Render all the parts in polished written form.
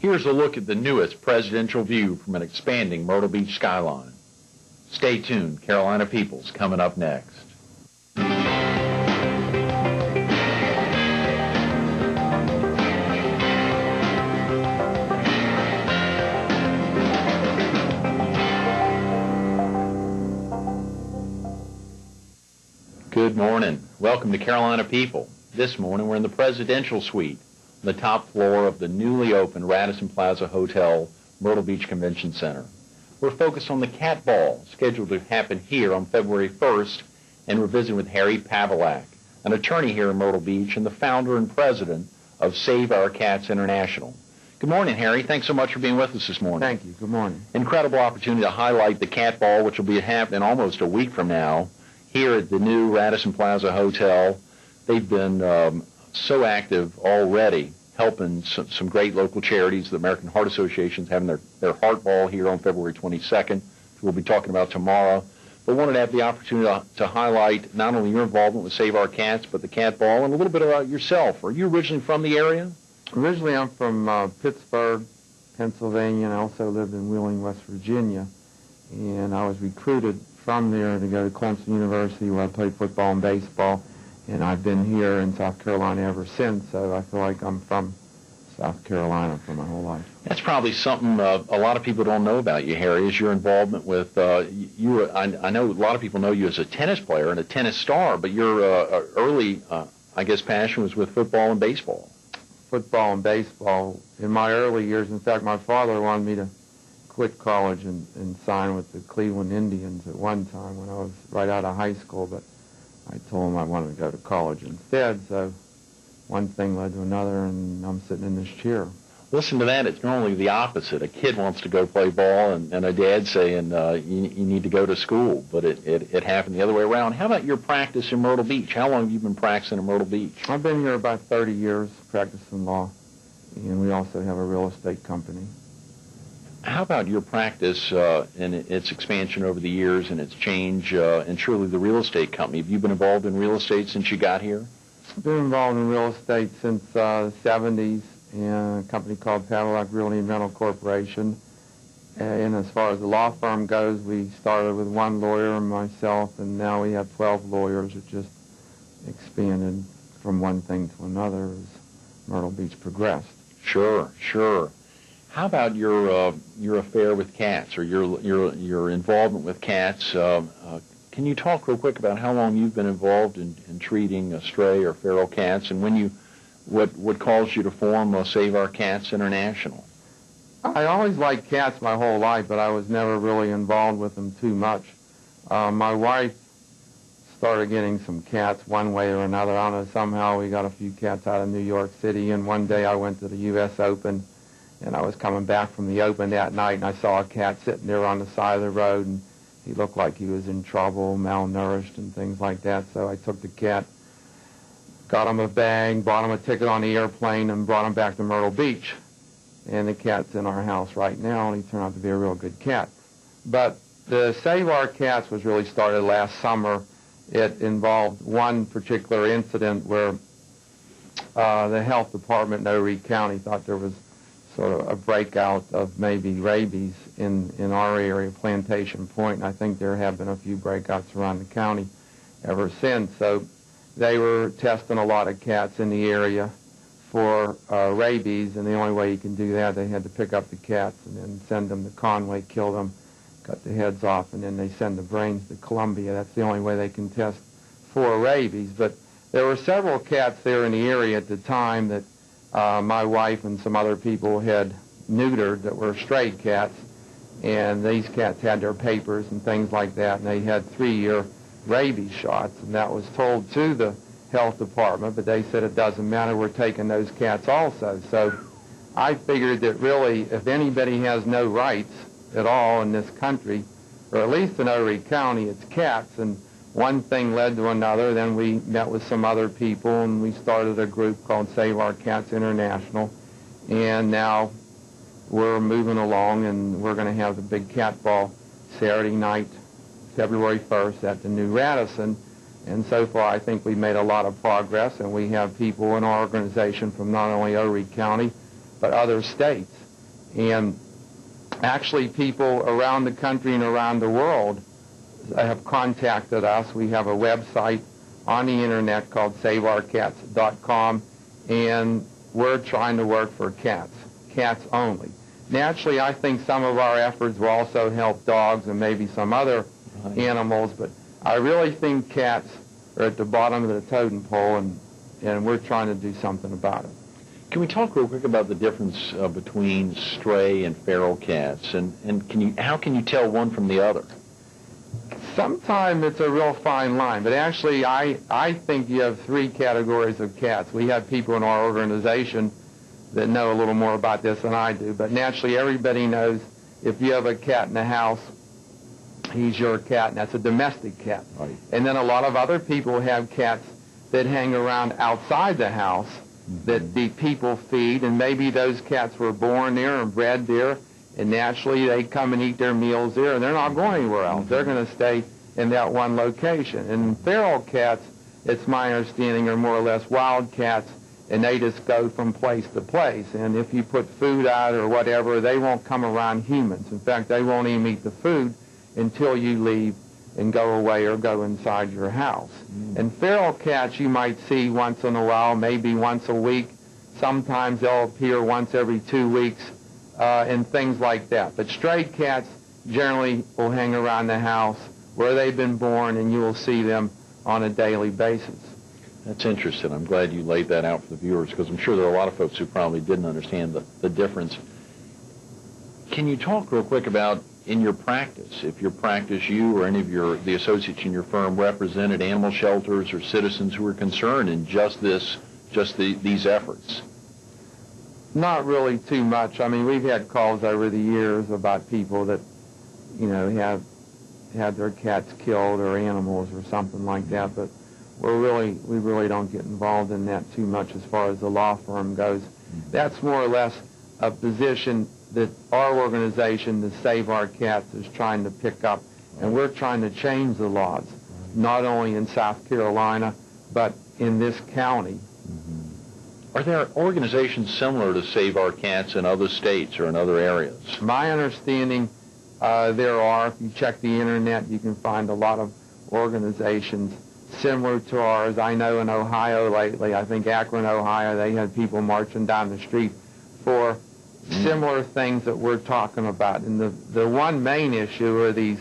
Here's a look at the newest presidential view from an expanding Myrtle Beach skyline. Stay tuned. Carolina People's coming up next. Good morning. Welcome to Carolina People. This morning we're in the presidential suite on the top floor of the newly opened Radisson Plaza Hotel, Myrtle Beach Convention Center. We're focused on the Cat Ball, scheduled to happen here on February 1st, and we're visiting with Harry Pavilack, an attorney here in Myrtle Beach and the founder and president of Save Our Cats International. Good morning, Harry. Thanks so much for being with us this morning. Thank you. Good morning. Incredible opportunity to highlight the Cat Ball, which will be happening almost a week from now here at the new Radisson Plaza Hotel. They've been so active already, helping some great local charities. The American Heart Association is having their Heart Ball here on February 22nd, which we'll be talking about tomorrow. But wanted to have the opportunity to highlight not only your involvement with Save Our Cats, but the Cat Ball, and a little bit about yourself. Are you originally from the area? Originally, I'm from Pittsburgh, Pennsylvania, and I also lived in Wheeling, West Virginia. And I was recruited from there to go to Clemson University, where I played football and baseball. And I've been here in South Carolina ever since, so I feel like I'm from South Carolina for my whole life. That's probably something a lot of people don't know about you, Harry, is your involvement with, I know a lot of people know you as a tennis player and a tennis star, but your early, I guess, passion was with football and baseball. Football and baseball. In my early years, in fact, my father wanted me to quit college and sign with the Cleveland Indians at one time when I was right out of high school, but I told him I wanted to go to college instead, so one thing led to another, and I'm sitting in this chair. Listen to that. It's normally the opposite. A kid wants to go play ball, and a dad saying, you need to go to school, but it happened the other way around. How about your practice in Myrtle Beach? How long have you been practicing in Myrtle Beach? I've been here about 30 years practicing law, and we also have a real estate company. How about your practice and its expansion over the years and its change, and surely the real estate company? Have you been involved in real estate since you got here? I've been involved in real estate since the 70s in a company called Pavilack Realty and Rental Corporation. And as far as the law firm goes, we started with one lawyer and myself, and now we have 12 lawyers. It just expanded from one thing to another as Myrtle Beach progressed. Sure, sure. How about your affair with cats, or your involvement with cats? Can you talk real quick about how long you've been involved in treating stray or feral cats, and what caused you to form Save Our Cats International? I always liked cats my whole life, but I was never really involved with them too much. My wife started getting some cats one way or another. I don't know, somehow we got a few cats out of New York City, and one day I went to the U.S. Open, and I was coming back from the Open that night, and I saw a cat sitting there on the side of the road, and he looked like he was in trouble, malnourished, and things like that. So I took the cat, got him a bag, bought him a ticket on the airplane, and brought him back to Myrtle Beach. And the cat's in our house right now, and he turned out to be a real good cat. But the Save Our Cats was really started last summer. It involved one particular incident where the health department in Horry County thought there was sort of a breakout of maybe rabies in our area, Plantation Point, and I think there have been a few breakouts around the county ever since. So they were testing a lot of cats in the area for rabies, and the only way you can do that, they had to pick up the cats and then send them to Conway, kill them, cut the heads off, and then they send the brains to Columbia. That's the only way they can test for rabies. But there were several cats there in the area at the time that my wife and some other people had neutered that were stray cats, and these cats had their papers and things like that, and they had 3-year rabies shots, and that was told to the health department, but they said it doesn't matter, we're taking those cats also. So I figured that really if anybody has no rights at all in this country, or at least in Horry County, it's cats, and one thing led to another. Then we met with some other people, and we started a group called Save Our Cats International, and now we're moving along, and we're going to have the big cat ball Saturday night, February 1st, at the new Radisson. And so far, I think we've made a lot of progress, and we have people in our organization from not only Horry County, but other states. And actually people around the country and around the world have contacted us. We have a website on the internet called SaveOurCats.com, and we're trying to work for cats only. Naturally, I think some of our efforts will also help dogs and maybe some other animals, but I really think cats are at the bottom of the totem pole, and we're trying to do something about it. Can we talk real quick about the difference between stray and feral cats, and how can you tell one from the other? Sometimes it's a real fine line, but actually I think you have three categories of cats. We have people in our organization that know a little more about this than I do, but naturally everybody knows if you have a cat in the house, he's your cat, and that's a domestic cat. Right. And then a lot of other people have cats that hang around outside the house that the people feed, and maybe those cats were born there and bred there, and naturally they come and eat their meals there, and they're not going anywhere else. They're going to stay in that one location. And feral cats, it's my understanding, are more or less wild cats, and they just go from place to place. And if you put food out or whatever, they won't come around humans. In fact, they won't even eat the food until you leave and go away or go inside your house. And feral cats you might see once in a while, maybe once a week. Sometimes they'll appear once every 2 weeks, and things like that. But stray cats generally will hang around the house where they've been born, and you will see them on a daily basis. That's interesting. I'm glad you laid that out for the viewers, because I'm sure there are a lot of folks who probably didn't understand the difference. Can you talk real quick about, in your practice, if your practice, you or any of the associates in your firm represented animal shelters or citizens who are concerned in these efforts? Not really too much. I mean, we've had calls over the years about people that, have had their cats killed or animals or something like that, but we really don't get involved in that too much as far as the law firm goes. That's more or less a position that our organization, the Save Our Cats, is trying to pick up, and we're trying to change the laws, not only in South Carolina, but in this county. Are there organizations similar to Save Our Cats in other states or in other areas? My understanding, there are. If you check the internet, you can find a lot of organizations similar to ours. I know in Ohio lately, I think Akron, Ohio, they had people marching down the street for similar things that we're talking about. And the one main issue are these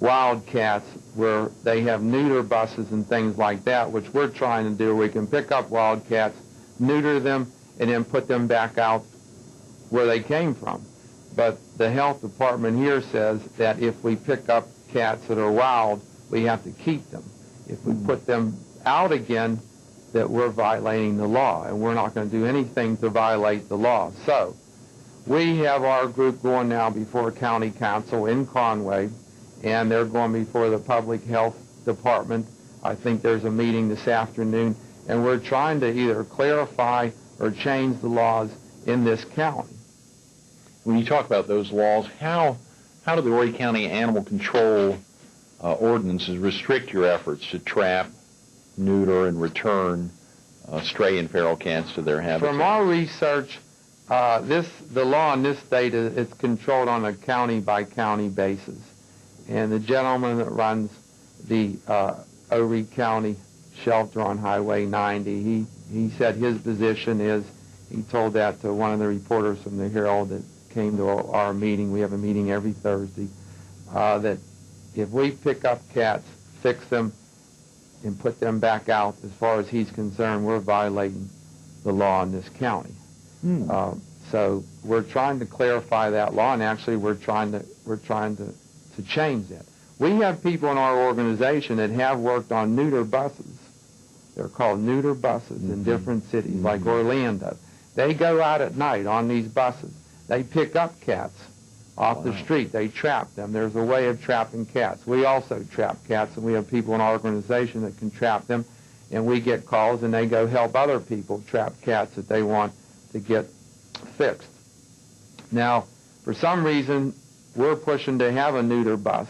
wild cats where they have neuter buses and things like that, which we're trying to do. We can pick up wild cats, neuter them, and then put them back out where they came from. But the health department here says that if we pick up cats that are wild, we have to keep them. If we put them out again, that we're violating the law, and we're not going to do anything to violate the law. So we have our group going now before County Council in Conway, and they're going before the Public Health Department. I think there's a meeting this afternoon, and we're trying to either clarify or change the laws in this county. When you talk about those laws, how do the Horry County Animal Control ordinances restrict your efforts to trap, neuter, and return stray and feral cats to their habitat? From our research, the law in this state is controlled on a county-by-county basis. And the gentleman that runs the Horry County shelter on Highway 90, he said his position is, he told that to one of the reporters from the Herald that came to our meeting. We have a meeting every Thursday, that if we pick up cats, fix them, and put them back out, as far as he's concerned, we're violating the law in this county. So we're trying to clarify that law, and actually we're trying to change that. We have people in our organization that have worked on neuter buses. They're called neuter buses in different cities, like Orlando. They go out at night on these buses. They pick up cats off the street. They trap them. There's a way of trapping cats. We also trap cats, and we have people in our organization that can trap them, and we get calls, and they go help other people trap cats that they want to get fixed. Now, for some reason, we're pushing to have a neuter bus,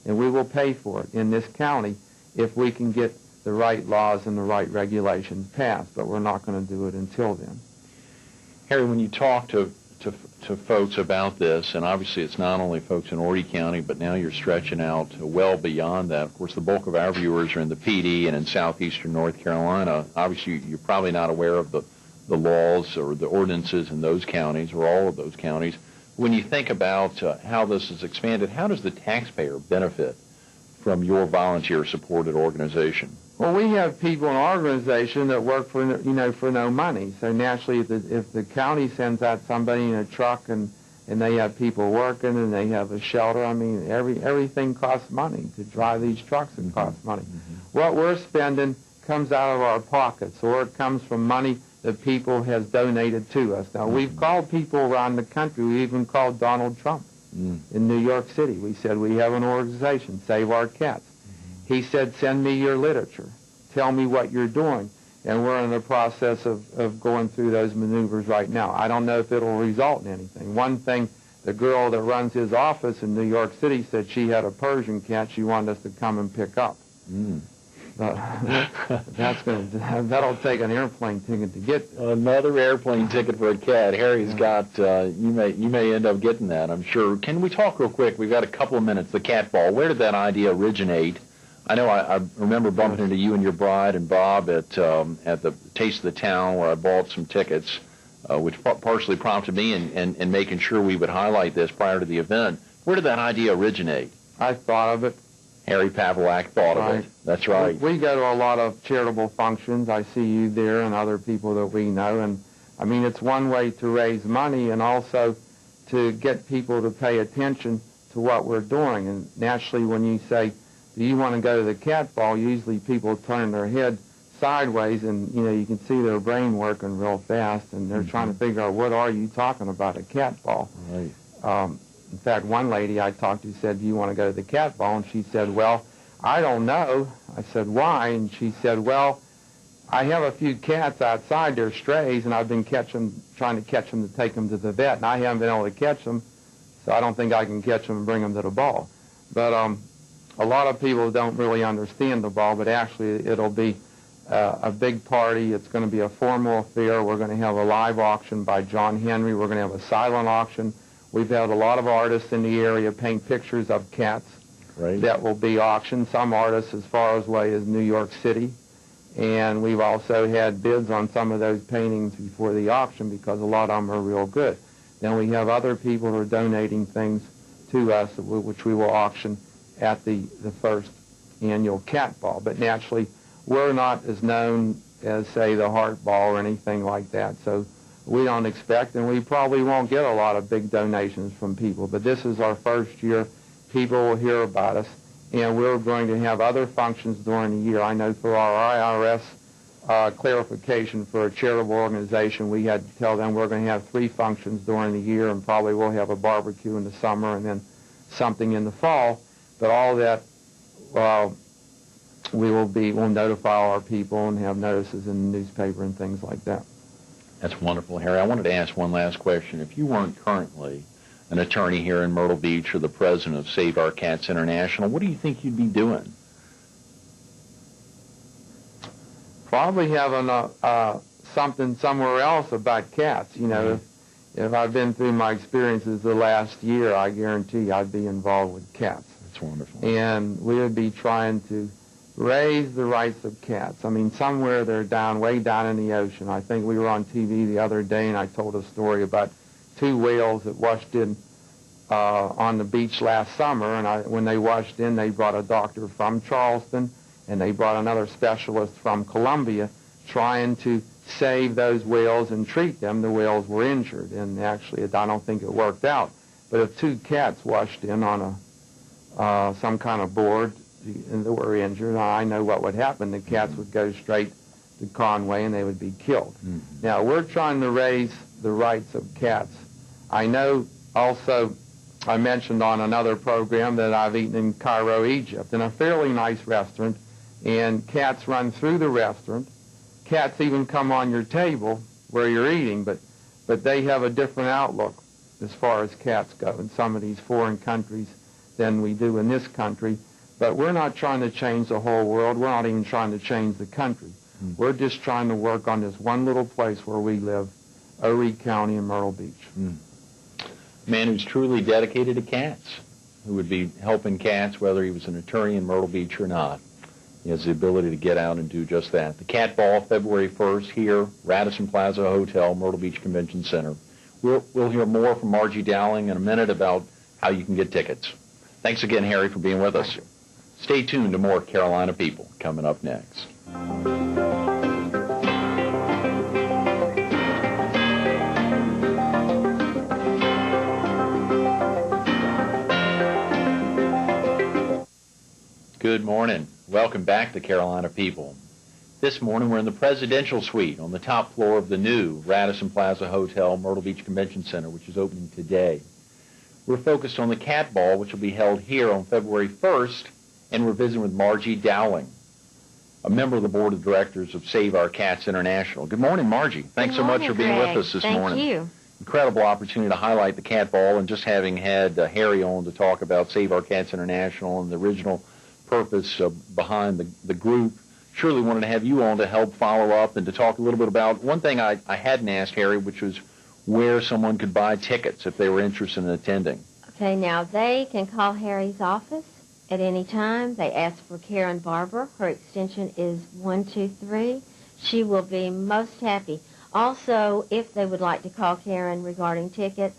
and we will pay for it in this county if we can get the right laws and the right regulations passed, but we're not going to do it until then. Harry, when you talk to to folks about this, and obviously it's not only folks in Horry County, but now you're stretching out well beyond that. Of course, the bulk of our viewers are in the PD and in southeastern North Carolina. Obviously, you're probably not aware of the laws or the ordinances in those counties or all of those counties. When you think about how this is expanded, how does the taxpayer benefit from your volunteer-supported organization? Well, we have people in our organization that work for no money. So naturally, if the county sends out somebody in a truck and they have people working and they have a shelter, I mean, everything costs money. To drive these trucks, it costs money. What we're spending comes out of our pockets, or it comes from money that people has donated to us. Now, we've called people around the country. We even called Donald Trump in New York City. We said, we have an organization, Save Our Cats. He said, send me your literature. Tell me what you're doing. And we're in the process of going through those maneuvers right now. I don't know if it'll result in anything. One thing, the girl that runs his office in New York City said she had a Persian cat she wanted us to come and pick up. That'll take an airplane ticket to get there. Another airplane ticket for a cat. Harry's got, you may end up getting that, I'm sure. Can we talk real quick? We've got a couple of minutes. The cat ball. Where did that idea originate? I know I remember bumping into you and your bride and Bob at the Taste of the Town, where I bought some tickets, which partially prompted me in making sure we would highlight this prior to the event. Where did that idea originate? I thought of it. Harry Pavilack thought of it. That's right. We go to a lot of charitable functions. I see you there and other people that we know. And, I mean, it's one way to raise money and also to get people to pay attention to what we're doing. And naturally, when you say, do you want to go to the cat ball, usually people turn their head sideways and, you can see their brain working real fast. And they're trying to figure out, what are you talking about, a cat ball? Right. In fact, one lady I talked to said, do you want to go to the cat ball? And she said, well, I don't know. I said, why? And she said, well, I have a few cats outside. They're strays, and I've been trying to catch them to take them to the vet, and I haven't been able to catch them, so I don't think I can catch them and bring them to the ball. But a lot of people don't really understand the ball, but actually it'll be a big party. It's going to be a formal affair. We're going to have a live auction by John Henry. We're going to have a silent auction. We've had a lot of artists in the area paint pictures of cats that will be auctioned. Some artists as far away as New York City. And we've also had bids on some of those paintings before the auction because a lot of them are real good. Then we have other people who are donating things to us, which we will auction at the first annual cat ball. But naturally, we're not as known as, say, the Heart Ball or anything like that. So we don't expect, and we probably won't get a lot of big donations from people. But this is our first year. People will hear about us, and we're going to have other functions during the year. I know for our IRS clarification for a charitable organization, we had to tell them we're going to have 3 functions during the year, and probably we'll have a barbecue in the summer and then something in the fall. But all that, we'll notify our people and have notices in the newspaper and things like that. That's wonderful, Harry. I wanted to ask one last question. If you weren't currently an attorney here in Myrtle Beach or the president of Save Our Cats International, what do you think you'd be doing? Probably having something somewhere else about cats. If I've been through my experiences the last year, I guarantee I'd be involved with cats. That's wonderful. And we would be trying to raise the rights of cats. I mean, somewhere they're way down in the ocean. I think we were on TV the other day, and I told a story about 2 whales that washed in on the beach last summer. And when they washed in, they brought a doctor from Charleston, and they brought another specialist from Columbia trying to save those whales and treat them. The whales were injured, and actually, I don't think it worked out. But if 2 cats washed in on some kind of board and they were injured, I know what would happen. The cats would go straight to Conway and they would be killed. Now, we're trying to raise the rights of cats. I know also, I mentioned on another program that I've eaten in Cairo, Egypt, in a fairly nice restaurant, and cats run through the restaurant. Cats even come on your table where you're eating, but they have a different outlook as far as cats go in some of these foreign countries than we do in this country. But we're not trying to change the whole world. We're not even trying to change the country. We're just trying to work on this one little place where we live, Horry County in Myrtle Beach. A man who's truly dedicated to cats, who would be helping cats whether he was an attorney in Myrtle Beach or not. He has the ability to get out and do just that. The Cat Ball, February 1st, here, Radisson Plaza Hotel, Myrtle Beach Convention Center. We'll hear more from Margie Dowling in a minute about how you can get tickets. Thanks again, Harry, for being with us. Stay tuned to more Carolina People coming up next. Good morning. Welcome back to Carolina People. This morning we're in the presidential suite on the top floor of the new Radisson Plaza Hotel, Myrtle Beach Convention Center, which is opening today. We're focused on the Cat Ball, which will be held here on February 1st, and we're visiting with Margie Dowling, a member of the board of directors of Save Our Cats International. Good morning, Margie. Thanks so much for being with us this morning. Thank you. Incredible opportunity to highlight the Cat Ball, and just having had Harry on to talk about Save Our Cats International and the original purpose behind the group. Surely wanted to have you on to help follow up and to talk a little bit about one thing I hadn't asked Harry, which was where someone could buy tickets if they were interested in attending. Okay, now they can call Harry's office at any time. They ask for Karen Barber. Her extension is 123. She will be most happy. Also, if they would like to call Karen regarding tickets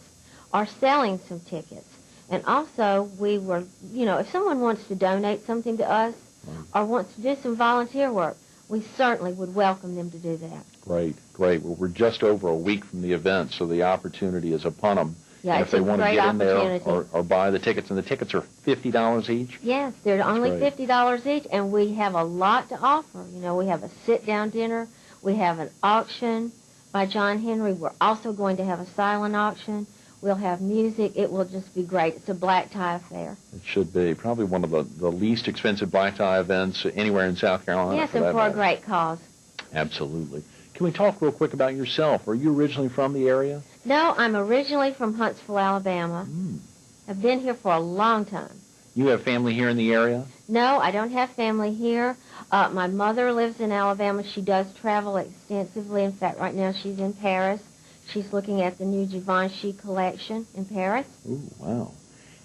or selling some tickets. And also, we were, if someone wants to donate something to us or wants to do some volunteer work, we certainly would welcome them to do that. Great, great. Well, we're just over a week from the event, so the opportunity is upon them. Yeah, and it's if they want to get in there or buy the tickets, and the tickets are $50 each? Yes, they're only great. $50 each, and we have a lot to offer. We have a sit-down dinner. We have an auction by John Henry. We're also going to have a silent auction. We'll have music. It will just be great. It's a black tie affair. It should be. Probably one of the least expensive black tie events anywhere in South Carolina. Yes, and for a great cause. Absolutely. Can we talk real quick about yourself? Are you originally from the area? No, I'm originally from Huntsville, Alabama. I've been here for a long time. You have family here in the area? No, I don't have family here. My mother lives in Alabama. She does travel extensively. In fact, right now she's in Paris. She's looking at the new Givenchy collection in Paris. Ooh, wow.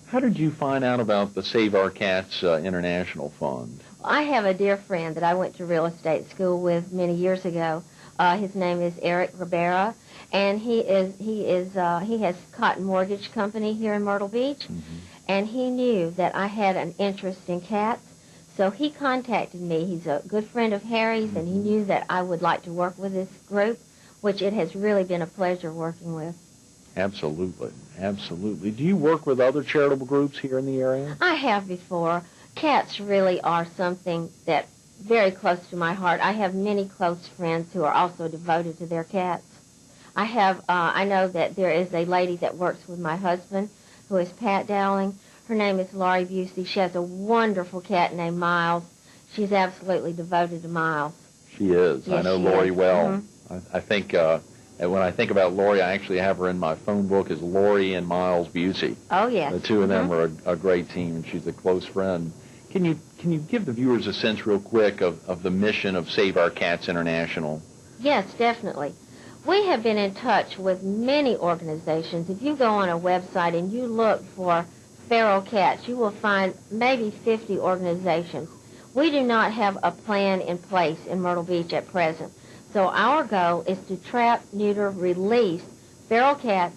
How did you find out about the Save Our Cats International Fund? I have a dear friend that I went to real estate school with many years ago. His name is Eric Ribera, and he has Cotton Mortgage Company here in Myrtle Beach, and he knew that I had an interest in cats, so he contacted me. He's a good friend of Harry's, and he knew that I would like to work with this group, which it has really been a pleasure working with. Absolutely, absolutely. Do you work with other charitable groups here in the area? I have before. Cats really are something that very close to my heart. I have many close friends who are also devoted to their cats. I know that there is a lady that works with my husband who is Pat Dowling. Her name is Laurie Busey. She has a wonderful cat named Miles. She's absolutely devoted to Miles. She is. Yes, I know she Laurie is. well. I think when I think about Laurie, I actually have her in my phone book as Laurie and Miles Busey. Oh, yes. The two of them are a great team, and she's a close friend. Can you give the viewers a sense real quick of the mission of Save Our Cats International? Yes, definitely. We have been in touch with many organizations. If you go on a website and you look for feral cats, you will find maybe 50 organizations. We do not have a plan in place in Myrtle Beach at present. So our goal is to trap, neuter, release feral cats.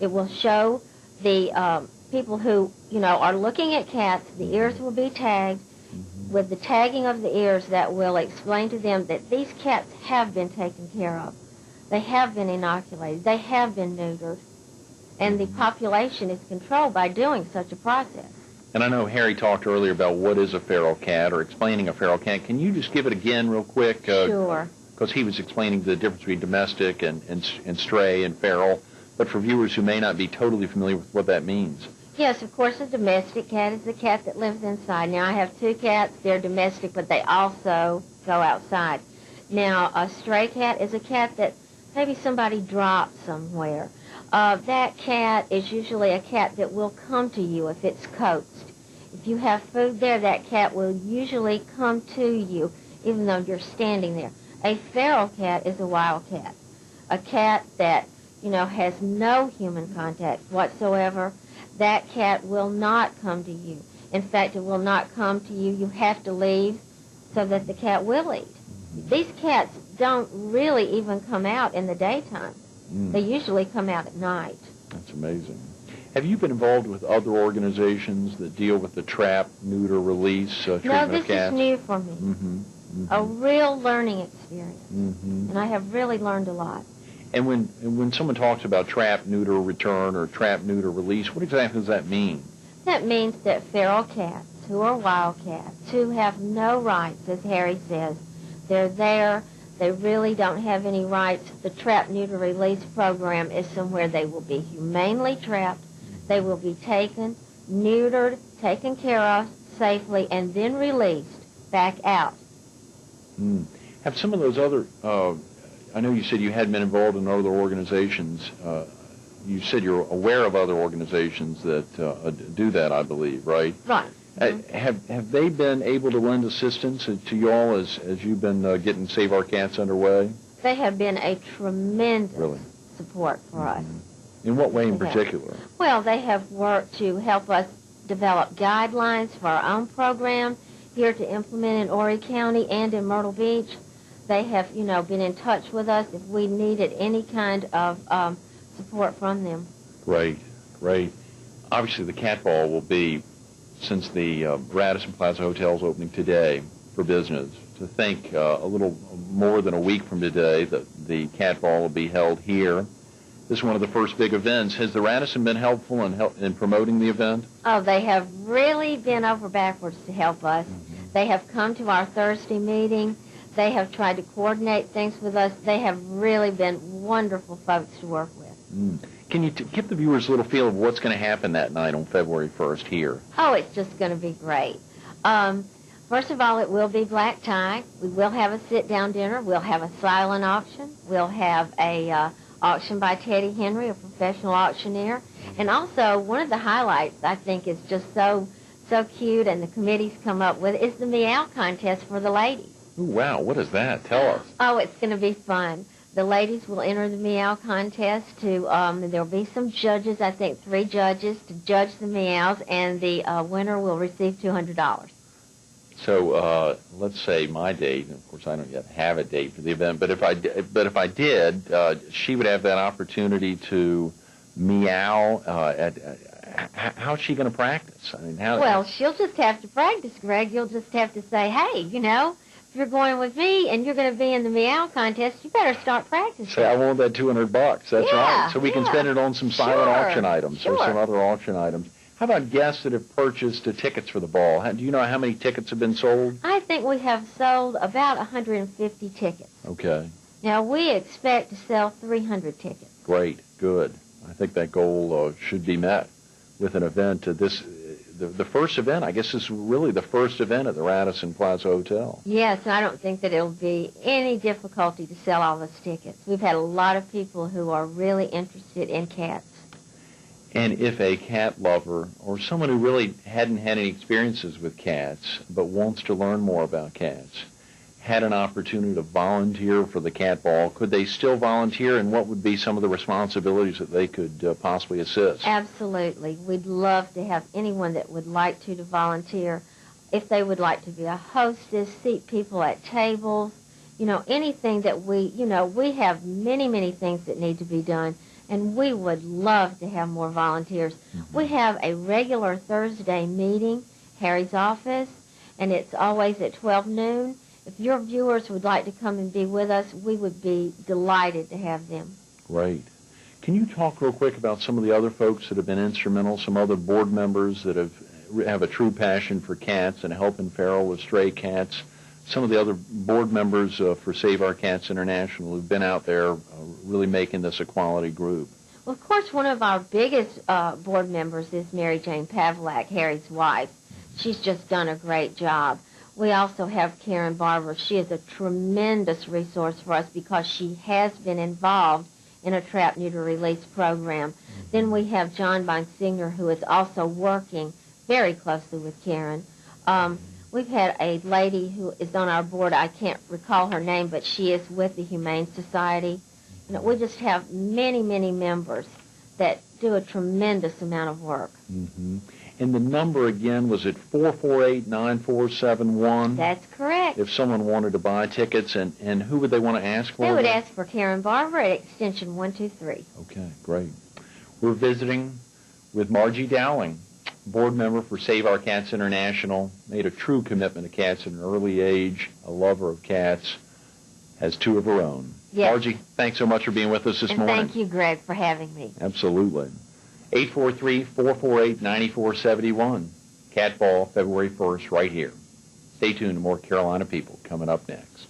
It will show the people who, are looking at cats. The ears will be tagged. With the tagging of the ears, that will explain to them that these cats have been taken care of. They have been inoculated. They have been neutered. And the population is controlled by doing such a process. And I know Harry talked earlier about what is a feral cat or explaining a feral cat. Can you just give it again real quick? Sure. Because he was explaining the difference between domestic and stray and feral. But for viewers who may not be totally familiar with what that means. Yes, of course, a domestic cat is a cat that lives inside. Now, I have two cats. They're domestic, but they also go outside. Now, a stray cat is a cat that maybe somebody dropped somewhere. That cat is usually a cat that will come to you if it's coaxed. If you have food there, that cat will usually come to you, even though you're standing there. A feral cat is a wild cat, a cat that has no human contact whatsoever, that cat will not come to you. In fact, it will not come to you. You have to leave so that the cat will eat. These cats don't really even come out in the daytime. They usually come out at night. That's amazing. Have you been involved with other organizations that deal with the trap, neuter, release, treatment No, of this cats? is new for me. A real learning experience. And I have really learned a lot. And when someone talks about trap, neuter, return, or trap, neuter, release, what exactly does that mean? That means that feral cats, who are wild cats, who have no rights, as Harry says, they're there, they really don't have any rights. The trap, neuter, release program is somewhere they will be humanely trapped, they will be taken, neutered, taken care of safely, and then released back out. Have some of those other, I know you said you had been involved in other organizations. You said you're aware of other organizations that do that, I believe, right? Right. Have they been able to lend assistance to you all as you've been getting Save Our Cats underway? They have been a tremendous support for us. In what way in particular? Well, they have worked to help us develop guidelines for our own program here to implement in Horry County and in Myrtle Beach. They have, been in touch with us if we needed any kind of support from them. Great. Obviously, the cat ball will be, since the Radisson Plaza Hotel is opening today for business, to think a little more than a week from today that the cat ball will be held here. This is one of the first big events. Has the Radisson been helpful in promoting the event? Oh, they have really been over backwards to help us. They have come to our Thursday meeting. They have tried to coordinate things with us. They have really been wonderful folks to work with. Can you give the viewers a little feel of what's going to happen that night on February 1st here? Oh, it's just going to be great. First of all, it will be black tie. We will have a sit-down dinner. We'll have a silent auction. We'll have a auction by Teddy Henry, a professional auctioneer. And also, one of the highlights I think is just so cute, and the committee's come up with, is the meow contest for the ladies. Ooh, wow, what is that? Tell us. Oh, it's going to be fun. The ladies will enter the meow contest there'll be some judges, I think 3 judges, to judge the meows, and the winner will receive $200. So let's say my date, and of course I don't yet have a date for the event, but if I did, she would have that opportunity to meow. How's she going to practice? I mean, Well, she'll just have to practice, Greg. You'll just have to say, hey, if you're going with me and you're going to be in the meow contest, you better start practicing. Say, I want that $200. That's right. So we can spend it on some silent auction items or some other auction items. How about guests that have purchased tickets for the ball? Do you know how many tickets have been sold? I think we have sold about 150 tickets. Okay. Now, we expect to sell 300 tickets. Great. Good. I think that goal should be met with an event. The first event, I guess, is really the first event at the Radisson Plaza Hotel. Yes, and I don't think that it'll be any difficulty to sell all those tickets. We've had a lot of people who are really interested in cats. And if a cat lover or someone who really hadn't had any experiences with cats but wants to learn more about cats had an opportunity to volunteer for the cat ball, could they still volunteer, and what would be some of the responsibilities that they could possibly assist? Absolutely. We'd love to have anyone that would like to volunteer. If they would like to be a hostess, seat people at tables, anything that we have many, many things that need to be done, and we would love to have more volunteers. We have a regular Thursday meeting, Harry's office, and it's always at 12 noon. If your viewers would like to come and be with us, we would be delighted to have them. Great. Can you talk real quick about some of the other folks that have been instrumental, some other board members that have a true passion for cats and helping feral with stray cats, some of the other board members for Save Our Cats International who've been out there really making this a quality group? Well, of course, one of our biggest board members is Mary Jane Pavilack, Harry's wife. She's just done a great job. We also have Karen Barber. She is a tremendous resource for us because she has been involved in a trap, neuter, release program. Then we have John Bonsinger, who is also working very closely with Karen. We've had a lady who is on our board. I can't recall her name, but she is with the Humane Society. We just have many, many members that do a tremendous amount of work. Mm-hmm. And the number again, was it 448-9471? That's correct. If someone wanted to buy tickets, and who would they want to ask for? They would ask for Karen Barber at extension 123. Okay, great. We're visiting with Margie Dowling, board member for Save Our Cats International, made a true commitment to cats at an early age, a lover of cats, has 2 of her own. Yes. Margie, thanks so much for being with us this morning. Thank you, Greg, for having me. Absolutely. 843-448-9471. Cat Ball, February 1st, right here. Stay tuned to more Carolina People coming up next.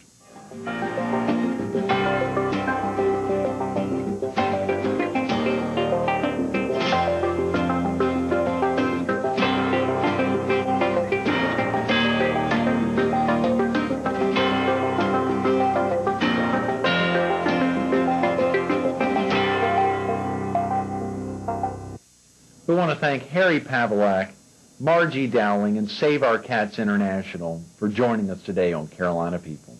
We want to thank Harry Pavilack, Margie Dowling, and Save Our Cats International for joining us today on Carolina People.